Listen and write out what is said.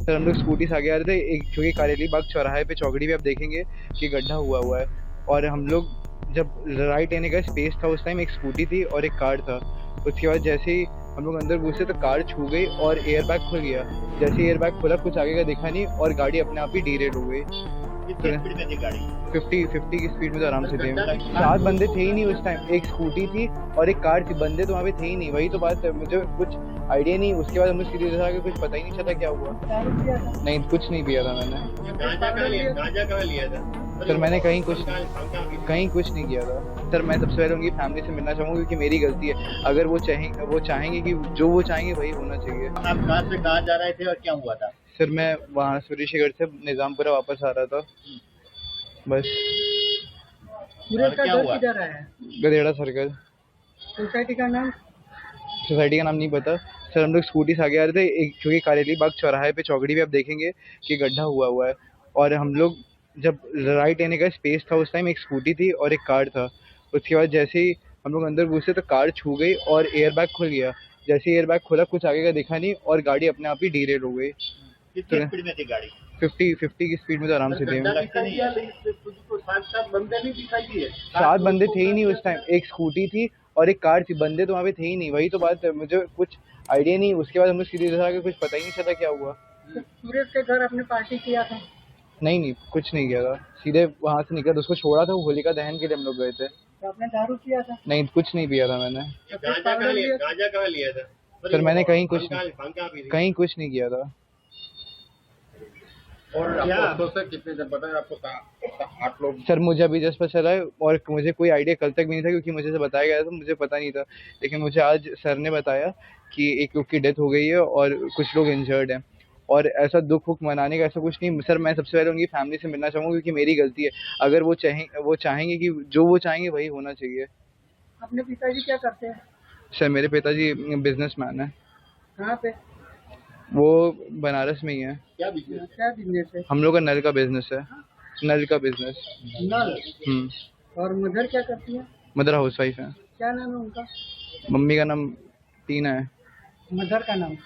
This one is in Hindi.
सर हम लोग स्कूटी से आगे आ रहे थे, एक क्योंकि कारेली बाग चौराहे पे चौकड़ी पे आप देखेंगे कि गड्ढा हुआ हुआ है। और हम लोग जब राइट लेने का स्पेस था उस टाइम एक स्कूटी थी और एक कार था। उसके बाद जैसे ही हम लोग अंदर घुसे तो कार छू गई और एयर बैग खुल गया। जैसे ही एयर बैग खुला कुछ आगे का दिखा नहीं और गाड़ी अपने आप ही डीरेल हो गई। कितनी स्पीड में थी गाड़ी? 50 की स्पीड में तो आराम से थे। 7 बंदे थे ही नहीं उस टाइम, एक स्कूटी थी और एक कार थी, बंदे तो वहाँ पे थे ही नहीं। वही तो बात है, मुझे कुछ आइडिया नहीं। उसके बाद हमें सीधे देखा कि कुछ पता ही नहीं चला क्या हुआ। नहीं कुछ नहीं पिया था मैंने। गांजा कहाँ लिया था? सर मैंने कहीं कुछ नहीं किया था। सर मैं सबसे पहले उनकी फैमिली से मिलना चाहूँगा क्योंकि मेरी गलती है। अगर वो चाहेंगे कि जो वो चाहेंगे वही होना चाहिए। आप कहाँ से कहाँ जा रहे थे और क्या हुआ था? सर मैं वहाँ ऋषिगढ़ से निजामपुरा वापस आ रहा था बस। पूरे का घर किधर है? गधेड़ा सर्कल। सोसाइटी का नाम? सोसाइटी का नाम नहीं पता। सर हम लोग स्कूटी से आगे आ रहे थे, एक क्योंकि कारेली बाग चौराहे पे चौकड़ी पे आप देखेंगे कि गड्ढा हुआ हुआ है। और हम लोग जब राइट लेने का स्पेस था उस टाइम एक स्कूटी थी और एक कार था। उसके बाद जैसे ही हम लोग अंदर घुसे तो कार छू गई और एयर बैग खुल गया। जैसे ही एयर बैग खुला कुछ आगे का दिखा नहीं और गाड़ी अपने आप ही डीरेल हो गई। कितनी स्पीड में थी गाड़ी? 50 की स्पीड में तो आराम से थे। बंदे नहीं दिखाई दिए? 7 बंदे थे ही नहीं उस टाइम, एक स्कूटी थी और एक कार थी, बंदे तो वहाँ पे थे ही नहीं। वही तो बात है, मुझे कुछ आइडिया नहीं। उसके बाद हमें सीधे देखा कि कुछ पता ही नहीं चला क्या हुआ। सूरज के घर आपने पार्टी किया था? नहीं कुछ नहीं किया था। सीधे वहाँ से निकल उसको छोड़ा था, वो होलिका दहन के लिए हम लोग गए थे। तो आपने दारू किया था? नहीं कुछ नहीं पिया था मैंने। गांजा कहाँ लिया था? सर मैंने कहीं कुछ नहीं किया था। और आपको से कितने जन पता है आपको? 8 लोग। सर मुझे अभी जस्ट पता चला है और मुझे कोई आइडिया कल तक भी नहीं था क्योंकि मुझे से बताया गया था, मुझे पता नहीं था। लेकिन मुझे आज सर ने बताया कि एक लोग की डेथ हो गई है और कुछ लोग इंजर्ड हैं। और ऐसा दुख मनाने का ऐसा कुछ नहीं। सर मैं सबसे पहले उनकी फैमिली से मिलना चाहूँगा क्योंकि मेरी गलती है। अगर वो चाहेंगे कि जो वो चाहेंगे वही होना चाहिए। अपने पिताजी क्या करते हैं? सर मेरे पिताजी बिजनेसमैन है। कहाँ पे? वो बनारस में ही है। क्या बिजनेस है? हम लोग का नल का बिजनेस है। नल का बिजनेस। नल। और मदर क्या करती है? मदर हाउस वाइफ है। क्या नाम है उनका? मम्मी का नाम टीना है। मदर का नाम?